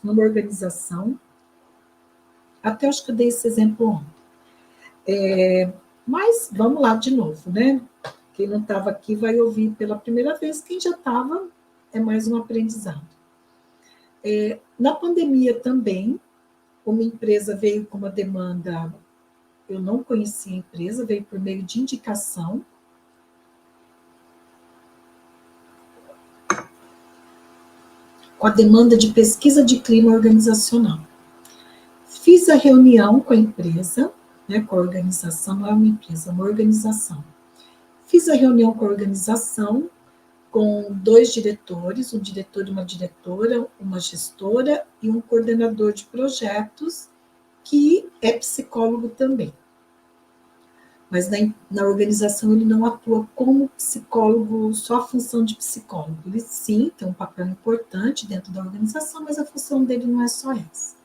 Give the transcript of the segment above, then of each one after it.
numa organização, até acho que eu dei esse exemplo ontem. Mas vamos lá de novo, né? Quem não estava aqui vai ouvir pela primeira vez, quem já estava é mais um aprendizado. Na pandemia também, uma empresa veio com uma demanda, eu não conhecia a empresa, veio por meio de indicação, com a demanda de pesquisa de clima organizacional. Fiz a reunião com a empresa, né, com a organização, não é uma empresa, é uma organização. Fiz a reunião com a organização, com 2 diretores, um diretor e uma diretora, uma gestora e um coordenador de projetos, que é psicólogo também. Mas na organização ele não atua como psicólogo, só a função de psicólogo. Ele sim tem um papel importante dentro da organização, mas a função dele não é só essa.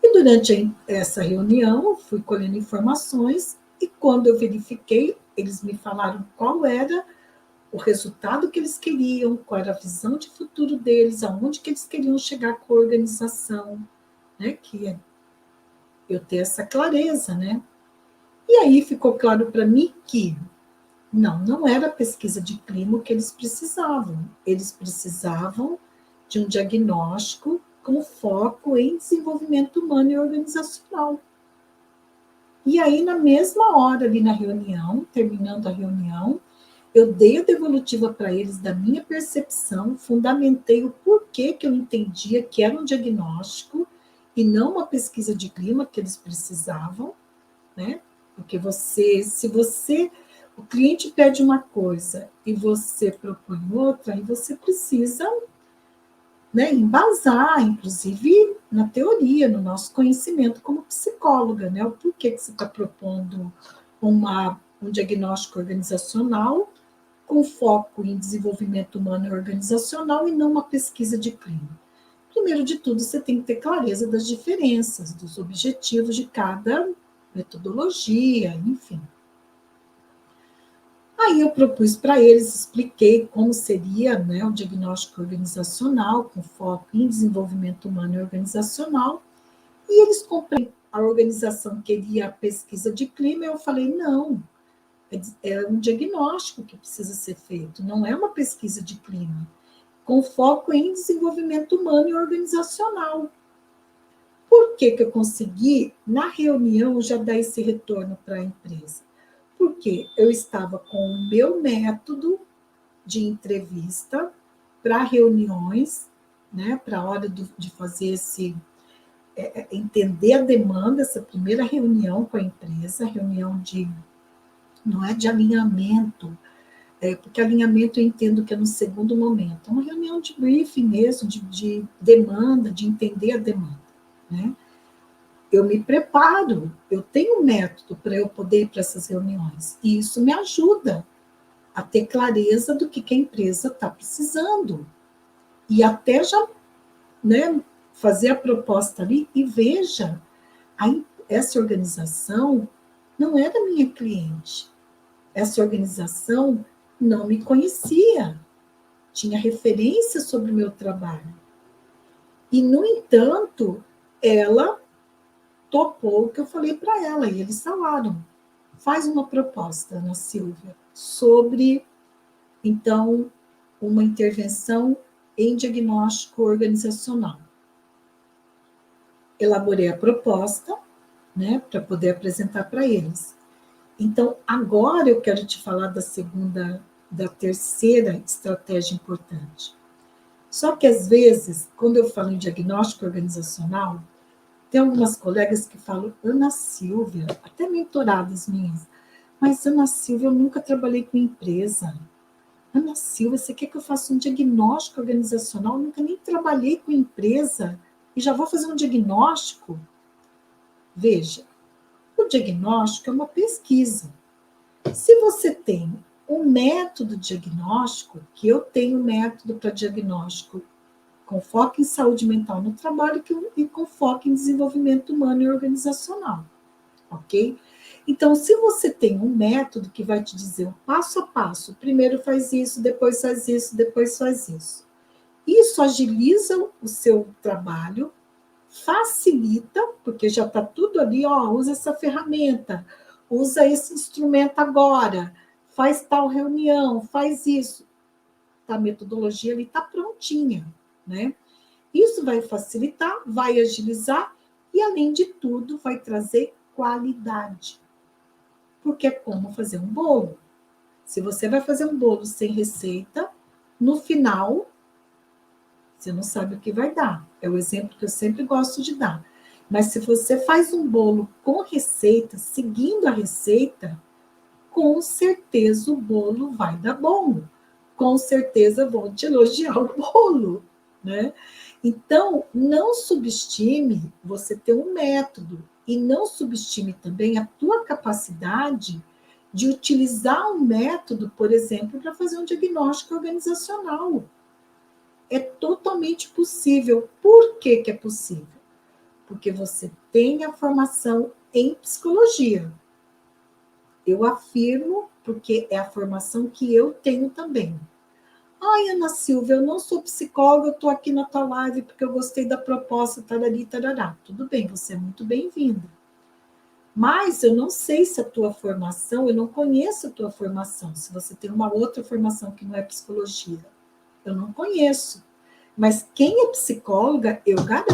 E durante essa reunião, fui colhendo informações e quando eu verifiquei, eles me falaram qual era o resultado que eles queriam, qual era a visão de futuro deles, aonde que eles queriam chegar com a organização, né? Que é eu ter essa clareza, né? E aí ficou claro para mim que não era a pesquisa de clima que eles precisavam de um diagnóstico com foco em desenvolvimento humano e organizacional. E aí, na mesma hora, ali na reunião, terminando a reunião, eu dei a devolutiva para eles da minha percepção, fundamentei o porquê que eu entendia que era um diagnóstico e não uma pesquisa de clima que eles precisavam, né? Porque o cliente pede uma coisa e você propõe outra, aí você precisa, né, embasar, inclusive na teoria, no nosso conhecimento como psicóloga, né? O porquê que você está propondo um diagnóstico organizacional com foco em desenvolvimento humano e organizacional e não uma pesquisa de clima. Primeiro de tudo, você tem que ter clareza das diferenças, dos objetivos de cada metodologia, enfim. Aí eu propus para eles, expliquei como seria, né, o diagnóstico organizacional, com foco em desenvolvimento humano e organizacional, e eles compreenderam. A organização queria a pesquisa de clima, e eu falei, não, é um diagnóstico que precisa ser feito, não é uma pesquisa de clima, com foco em desenvolvimento humano e organizacional. Por que eu consegui, na reunião, já dar esse retorno para a empresa? Porque eu estava com o meu método de entrevista para reuniões, né, para a hora de fazer entender a demanda, essa primeira reunião com a empresa, reunião não é de alinhamento, porque alinhamento eu entendo que é no segundo momento, é uma reunião de briefing mesmo, de demanda, de entender a demanda, né? Eu me preparo, eu tenho um método para eu poder ir para essas reuniões, e isso me ajuda a ter clareza do que a empresa está precisando, e até já, né, fazer a proposta ali, e veja, essa organização não era minha cliente, essa organização não me conhecia, tinha referência sobre o meu trabalho. E, no entanto, ela topou o que eu falei para ela, e eles falaram, faz uma proposta, Ana Silvia, sobre, então, uma intervenção em diagnóstico organizacional. Elaborei a proposta, né, para poder apresentar para eles. Então, agora eu quero te falar da terceira estratégia importante. Só que, às vezes, quando eu falo em diagnóstico organizacional, tem algumas colegas que falam, Ana Silvia, até mentoradas minhas, mas, Ana Silvia, eu nunca trabalhei com empresa. Ana Silvia, você quer que eu faça um diagnóstico organizacional? Eu nunca nem trabalhei com empresa e já vou fazer um diagnóstico? Veja, o diagnóstico é uma pesquisa. Se você tem um método diagnóstico, que eu tenho um método para diagnóstico com foco em saúde mental no trabalho e com foco em desenvolvimento humano e organizacional, ok? Então, se você tem um método que vai te dizer o passo a passo, primeiro faz isso, depois faz isso, depois faz isso, Isso agiliza o seu trabalho, facilita, porque já está tudo ali, ó, usa essa ferramenta, usa esse instrumento agora, faz tal reunião, faz isso. A metodologia ali está prontinha, né? Isso vai facilitar, vai agilizar e, além de tudo, vai trazer qualidade. Porque é como fazer um bolo. Se você vai fazer um bolo sem receita, no final, você não sabe o que vai dar. É o exemplo que eu sempre gosto de dar. Mas se você faz um bolo com receita, seguindo a receita, com certeza o bolo vai dar bom. Com certeza vão te elogiar o bolo, né? Então, não subestime você ter um método e não subestime também a tua capacidade de utilizar um método, por exemplo, para fazer um diagnóstico organizacional. É totalmente possível. Por que que é possível? Porque você tem a formação em psicologia. Eu afirmo, porque é a formação que eu tenho também. Ai, Ana Silvia, eu não sou psicóloga, eu estou aqui na tua live porque eu gostei da proposta, tarari, tarará. Tudo bem, você é muito bem-vinda. Mas eu não sei se a tua formação, eu não conheço a tua formação, se você tem uma outra formação que não é psicologia. Eu não conheço. Mas quem é psicóloga, eu garanto.